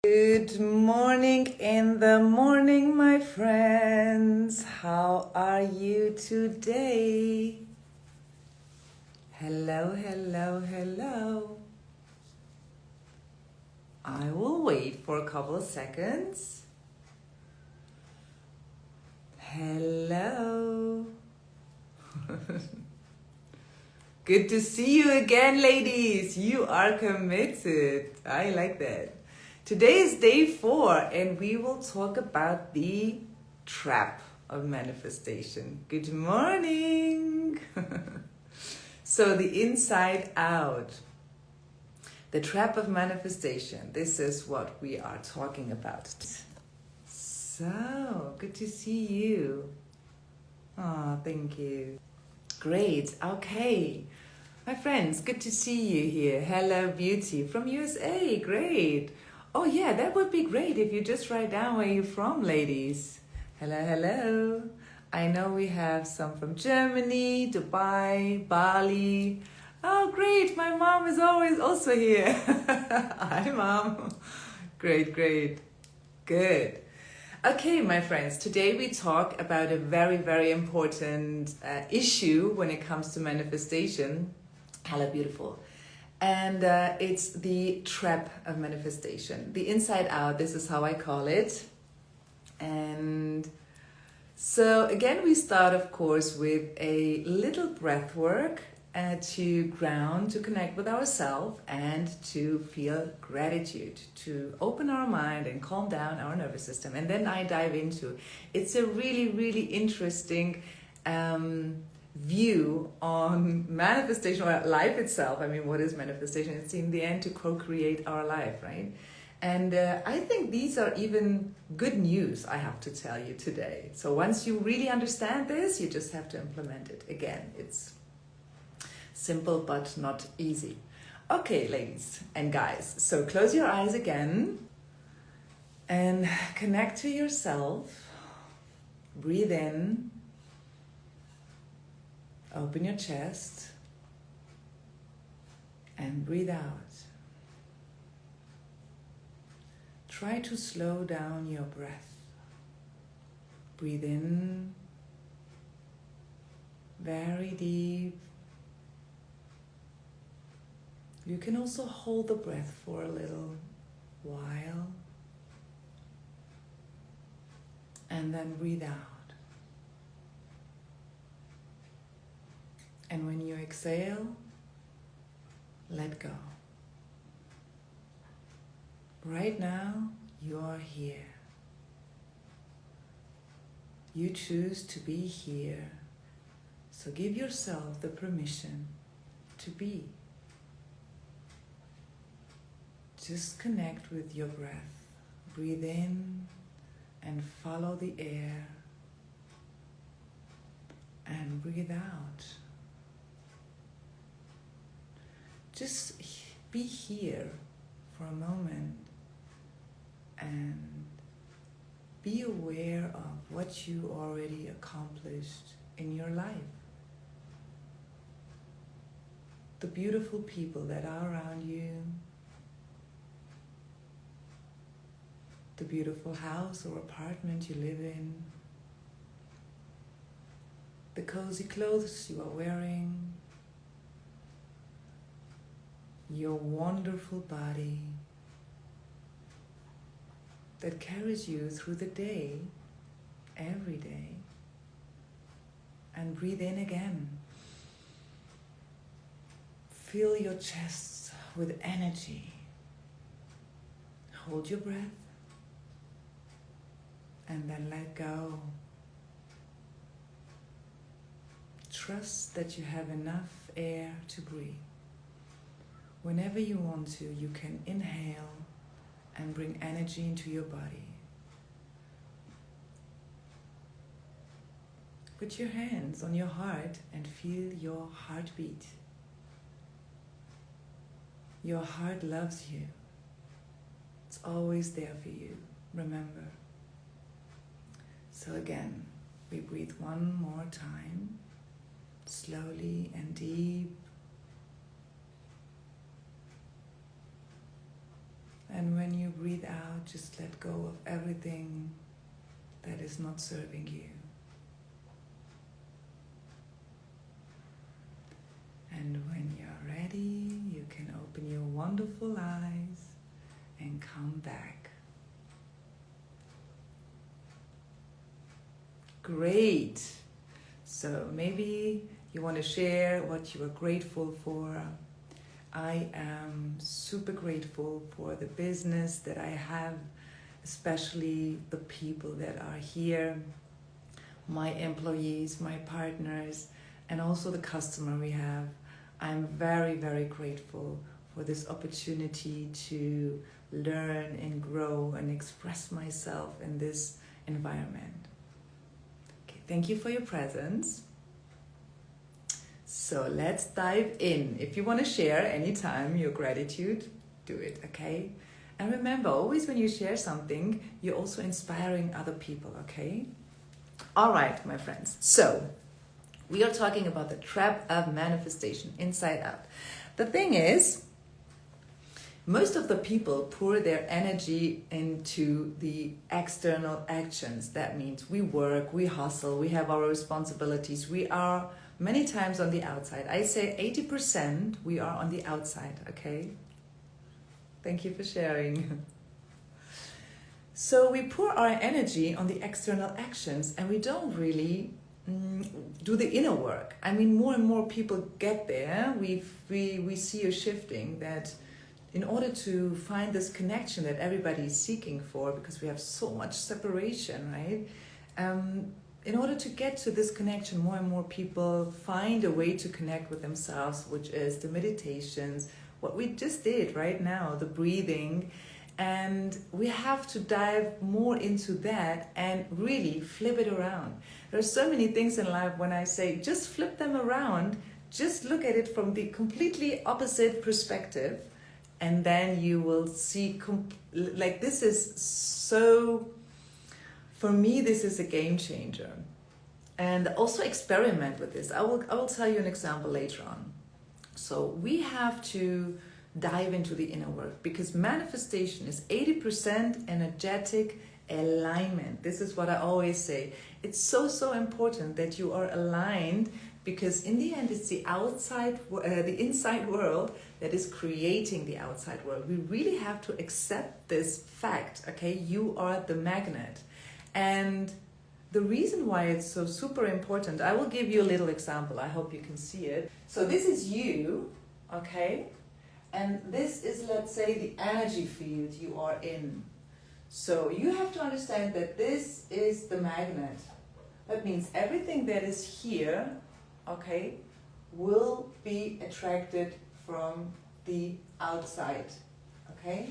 Good morning in the morning, my friends. How are you today? Hello, hello, hello. I will wait for a couple of seconds. Hello. Good to see you again, ladies. You are committed. I like that. Today is day 4 and we will talk about the trap of manifestation. Good morning. So the inside out. The trap of manifestation. This is what we are talking about. So, good to see you. Oh, thank you. Great. Okay. My friends, good to see you here. Hello, Beauty from USA. Great. Oh, yeah, that would be great if you just write down where you're from, ladies. Hello, hello. I know we have some from Germany, Dubai, Bali. Oh, great. My mom is always also here. Hi, Mom. Great, great. Good. Okay, my friends, today we talk about a very, very important issue when it comes to manifestation. Hello, beautiful. And it's the trap of manifestation. The inside out, this is how I call it. And so again, we start, of course, with a little breath work to ground, to connect with ourselves and to feel gratitude, to open our mind and calm down our nervous system. And then I dive into, it's a really, really interesting view on manifestation or life itself. I mean, what is manifestation? It's in the end to co-create our life, right? And I think these are even good news, I have to tell you today. So once you really understand this, you just have to implement it. Again, it's simple but not easy. Okay, ladies and guys, so close your eyes again and connect to yourself. Breathe in. Open your chest and breathe out. Try to slow down your breath. Breathe in very deep. You can also hold the breath for a little while and then breathe out. And when you exhale, let go. Right now, you are here. You choose to be here. So give yourself the permission to be. Just connect with your breath. Breathe in and follow the air. And breathe out. Just be here for a moment and be aware of what you already accomplished in your life. The beautiful people that are around you, the beautiful house or apartment you live in, the cozy clothes you are wearing, your wonderful body that carries you through the day, every day. And breathe in again. Fill your chest with energy. Hold your breath and then let go. Trust that you have enough air to breathe. Whenever you want to, you can inhale and bring energy into your body. Put your hands on your heart and feel your heartbeat. Your heart loves you. It's always there for you, remember. So again, we breathe one more time, slowly and deep. And when you breathe out, just let go of everything that is not serving you. And when you're ready, you can open your wonderful eyes and come back. Great. So maybe you want to share what you are grateful for. I am super grateful for the business that I have, especially the people that are here, my employees, my partners, and also the customer we have. I'm very, very grateful for this opportunity to learn and grow and express myself in this environment. Okay, thank you for your presence. So let's dive in. If you want to share anytime your gratitude, do it, okay? And remember, always when you share something, you're also inspiring other people, okay? All right, my friends. So we are talking about the trap of manifestation, inside out. The thing is, most of the people pour their energy into the external actions. That means we work, we hustle, we have our responsibilities. We are many times on the outside. I say 80% we are on the outside, okay? Thank you for sharing. So we pour our energy on the external actions and we don't really do the inner work. I mean, more and more people get there. We see a shifting that in order to find this connection that everybody is seeking for, because we have so much separation, right? In order to get to this connection, more and more people find a way to connect with themselves, which is the meditations, what we just did right now, the breathing. And we have to dive more into that and really flip it around. There are so many things in life when I say, just flip them around, just look at it from the completely opposite perspective. And then you will see, like this is so, for me, this is a game changer. And also experiment with this. I will tell you an example later on. So we have to dive into the inner work because manifestation is 80% energetic alignment. This is what I always say. It's so important that you are aligned because in the end it's the inside world that is creating the outside world. We really have to accept this fact, okay? You are the magnet. And the reason why it's so super important, I will give you a little example. I hope you can see it. So this is you, okay? And this is, let's say, the energy field you are in. So you have to understand that this is the magnet. That means everything that is here, okay, will be attracted from the outside, okay?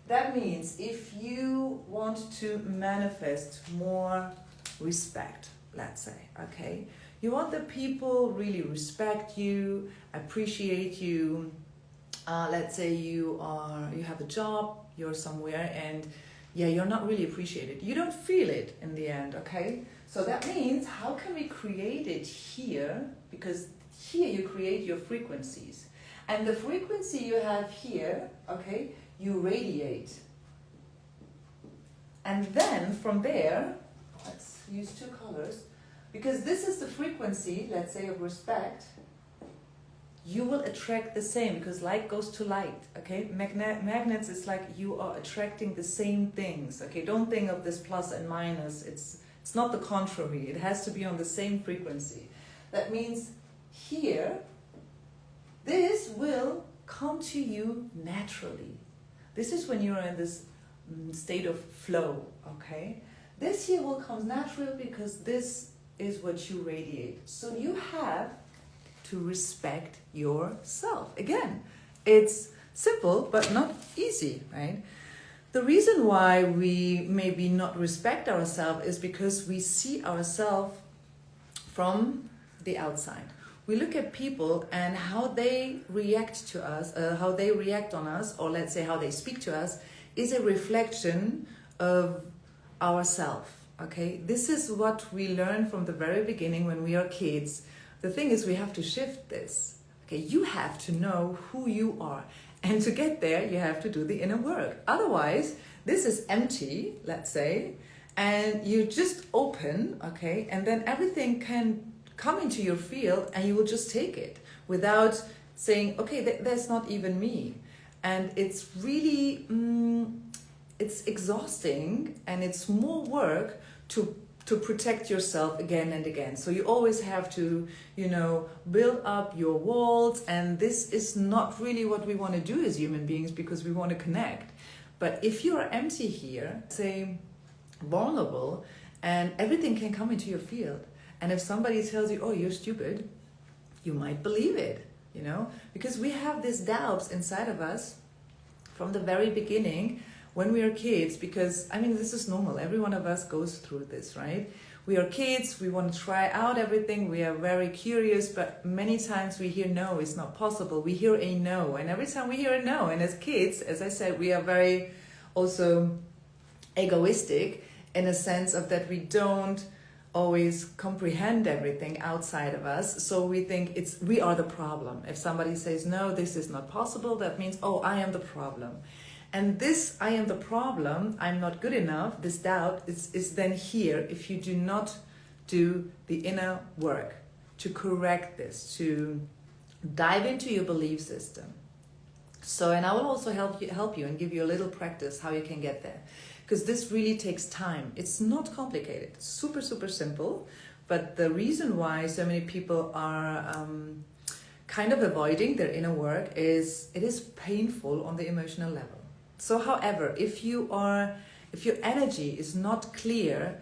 That means if you want to manifest more respect, let's say, okay? You want the people really respect you, appreciate you. Let's say you have a job, you're somewhere and yeah, you're not really appreciated. You don't feel it in the end, okay? So that means how can we create it here? Because here you create your frequencies. And the frequency you have here, okay, you radiate. And then from there, let's use two colors, because this is the frequency, let's say, of respect, you will attract the same, because light goes to light, okay? Magnets is like you are attracting the same things, okay? Don't think of this plus and minus. It's not the contrary. It has to be on the same frequency. That means here, this will come to you naturally. This is when you're in this state of flow, okay? This here will come naturally because this is what you radiate. So you have to respect yourself. Again, it's simple but not easy, right? The reason why we maybe not respect ourselves is because we see ourselves from the outside. We look at people and how they react to us, how they react on us, or let's say how they speak to us, is a reflection of ourselves, okay? This is what we learn from the very beginning when we are kids. The thing is we have to shift this, okay? You have to know who you are. And to get there, you have to do the inner work. Otherwise, this is empty, let's say, and you just open, okay, and then everything can come into your field and you will just take it without saying, okay, that's not even me. And it's really, it's exhausting, and it's more work to protect yourself again and again. So you always have to, build up your walls, and this is not really what we want to do as human beings, because we want to connect. But if you are empty here, say vulnerable, and everything can come into your field, and if somebody tells you, oh, you're stupid, you might believe it, because we have these doubts inside of us from the very beginning when we are kids, because this is normal. Every one of us goes through this, right? We are kids, we want to try out everything, we are very curious, but many times we hear no, it's not possible. We hear a no, and every time we hear a no, and as kids, as I said, we are very also egoistic in a sense of that we don't always comprehend everything outside of us, so we think we are the problem. If somebody says no, this is not possible, that means, oh, I am the problem. And this I am the problem, I'm not good enough, this doubt is then here if you do not do the inner work to correct this, to dive into your belief system. So, and I will also help you and give you a little practice how you can get there. Because this really takes time. It's not complicated. It's super, super simple. But the reason why so many people are kind of avoiding their inner work is it is painful on the emotional level. So, however, if your energy is not clear,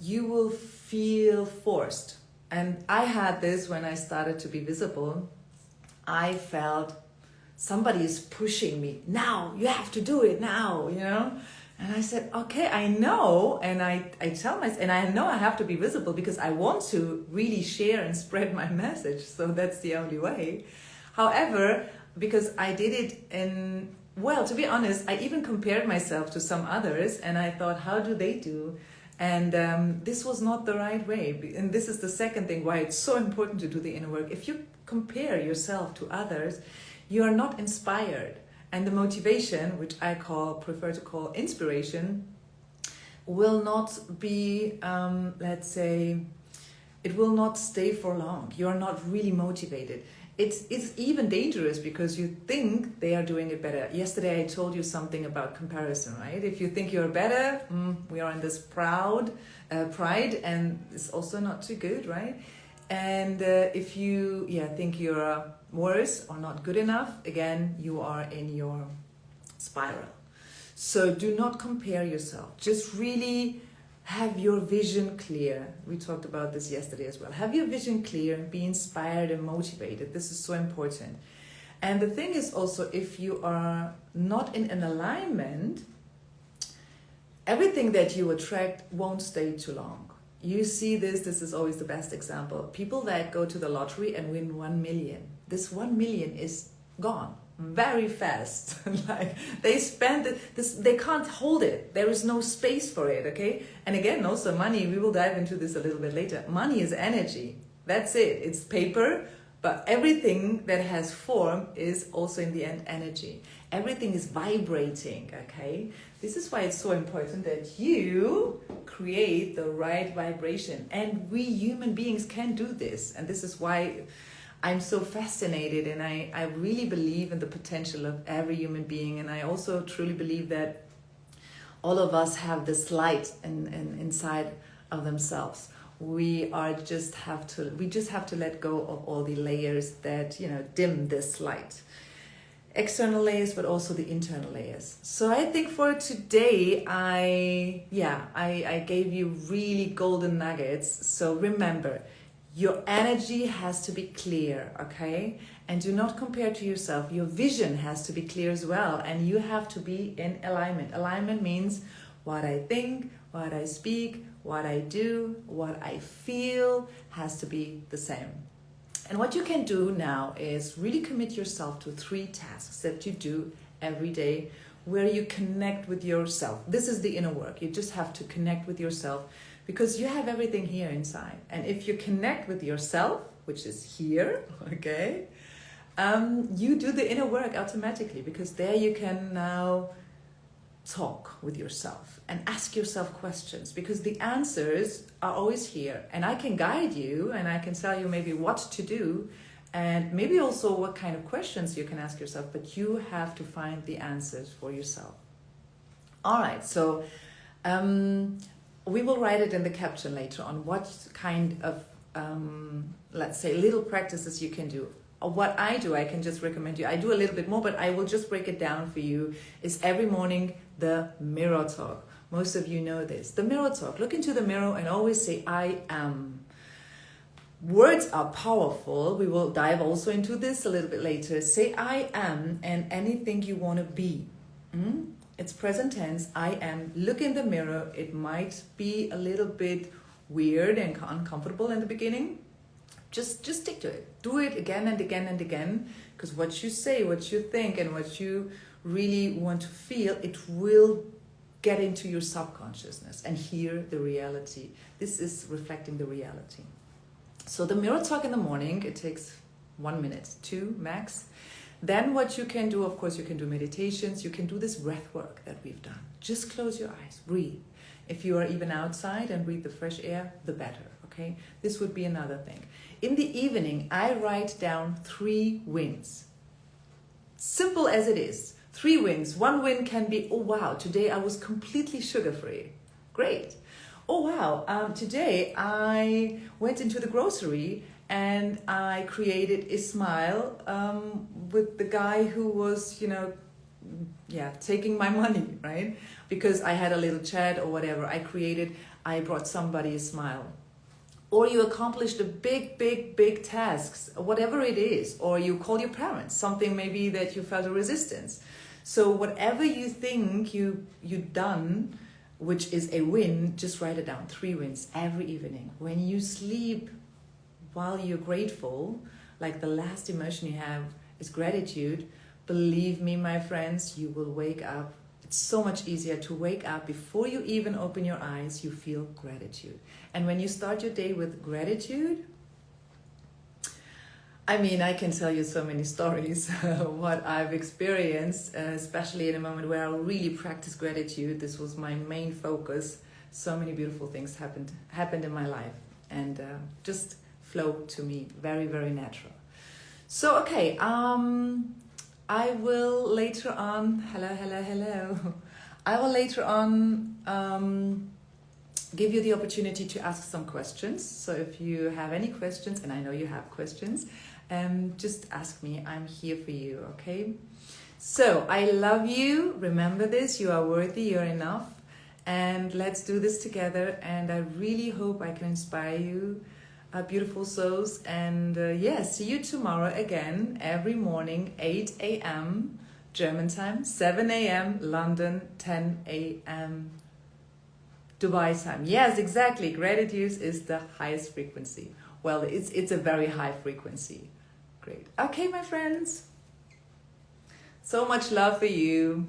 you will feel forced. And I had this when I started to be visible. I felt somebody is pushing me. Now, you have to do it now, And I said, okay, I know, and I tell myself, and I know I have to be visible because I want to really share and spread my message, so that's the only way. However, because I did it to be honest, I even compared myself to some others, and I thought, how do they do? And this was not the right way. And this is the second thing why it's so important to do the inner work. If you compare yourself to others, you are not inspired. And the motivation, which I prefer to call inspiration, will not be, let's say, it will not stay for long. You are not really motivated. It's even dangerous because you think they are doing it better. Yesterday I told you something about comparison, right? If you think you're better, we are in this pride, and it's also not too good, right? And if you think you're worse or not good enough, again, you are in your spiral. So do not compare yourself. Just really have your vision clear. We talked about this yesterday as well. Have your vision clear and be inspired and motivated. This is so important. And the thing is also, if you are not in an alignment, everything that you attract won't stay too long. You see this is always the best example. People that go to the lottery and win 1 million. This 1 million is gone very fast. Like they spend this, they can't hold it. There is no space for it, okay? And again, also money, we will dive into this a little bit later. Money is energy. That's it. It's paper, but everything that has form is also in the end energy. Everything is vibrating, okay? This is why it's so important that you create the right vibration. And we human beings can do this. And this is why I'm so fascinated, and I really believe in the potential of every human being. And I also truly believe that all of us have this light inside of themselves. We just have to let go of all the layers that dim this light. External layers, but also the internal layers. So I think for today, I gave you really golden nuggets. So remember, your energy has to be clear, okay? And do not compare to yourself. Your vision has to be clear as well. And you have to be in alignment. Alignment means what I think, what I speak, what I do, what I feel has to be the same. And what you can do now is really commit yourself to 3 tasks that you do every day where you connect with yourself. This is the inner work. You just have to connect with yourself because you have everything here inside. And if you connect with yourself, which is here, okay, you do the inner work automatically, because there you can now talk with yourself and ask yourself questions, because the answers are always here, and I can guide you and I can tell you maybe what to do and maybe also what kind of questions you can ask yourself, but you have to find the answers for yourself. All right, so we will write it in the caption later on what kind of let's say little practices you can do. What I do, I can just recommend you. I do a little bit more, but I will just break it down for you. Is every morning the mirror talk. Most of you know this. The mirror talk. Look into the mirror and always say, I am. Words are powerful. We will dive also into this a little bit later. Say, I am, and anything you want to be. It's present tense. I am. Look in the mirror. It might be a little bit weird and uncomfortable in the beginning. Just stick to it. Do it again and again and again, because what you say, what you think, and what you really want to feel, it will get into your subconsciousness and hear the reality. This is reflecting the reality. So the mirror talk in the morning, it takes 1 minute, 2 max. Then what you can do, of course, you can do meditations. You can do this breath work that we've done. Just close your eyes, breathe. If you are even outside and breathe the fresh air, the better, okay? This would be another thing. In the evening, I write down 3 wins. Simple as it is. 3 wins. 1 win can be, oh wow, today I was completely sugar-free. Great. Oh wow, today I went into the grocery and I created a smile with the guy who was, taking my money, right? Because I had a little chat or whatever. I brought somebody a smile. Or you accomplished a big tasks, whatever it is. Or you call your parents, something maybe that you felt a resistance. So whatever you think you've done, which is a win, just write it down. 3 wins every evening. When you sleep while you're grateful, like the last emotion you have is gratitude, believe me, my friends, you will wake up. It's so much easier to wake up before you even open your eyes. You feel gratitude. And when you start your day with gratitude, I mean, I can tell you so many stories, what I've experienced, especially in a moment where I really practice gratitude. This was my main focus. So many beautiful things happened in my life, and just flowed to me very, very natural. So, okay, I will later on, hello. I will later on give you the opportunity to ask some questions. So if you have any questions, and I know you have questions, just ask me. I'm here for you, okay? So I love you. Remember this, you are worthy, you're enough. And let's do this together. And I really hope I can inspire you, beautiful souls. And see you tomorrow again, every morning, 8 a.m. German time, 7 a.m. London, 10 a.m. Dubai time. Yes, exactly. Gratitude is the highest frequency. Well, it's a very high frequency. Great. Okay, my friends. So much love for you.